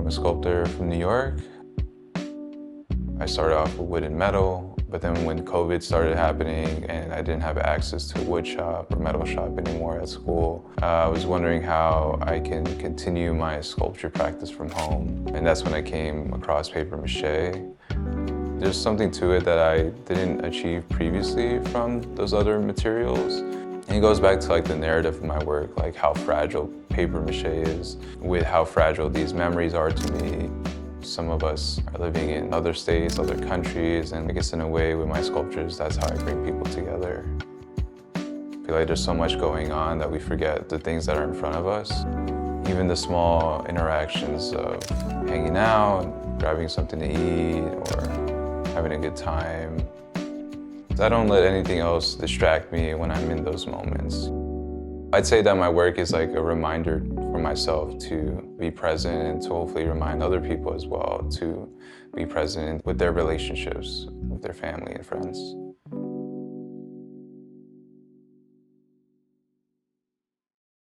I'm a sculptor from New York. I started off with wood and metal, but then when COVID started happening and I didn't have access to a wood shop or metal shop anymore at school, I was wondering how I can continue my sculpture practice from home. And that's when I came across paper-mâché. There's something to it that I didn't achieve previously from those other materials. And it goes back to like the narrative of my work, like how fragile paper-mâché is, with how fragile these memories are to me. Some of us are living in other states, other countries, and I guess in a way with my sculptures, that's how I bring people together. I feel like there's so much going on that we forget the things that are in front of us. Even the small interactions of hanging out, grabbing something to eat, or having a good time. I don't let anything else distract me when I'm in those moments. I'd say that my work is like a reminder for myself to be present and to hopefully remind other people as well to be present with their relationships, with their family and friends.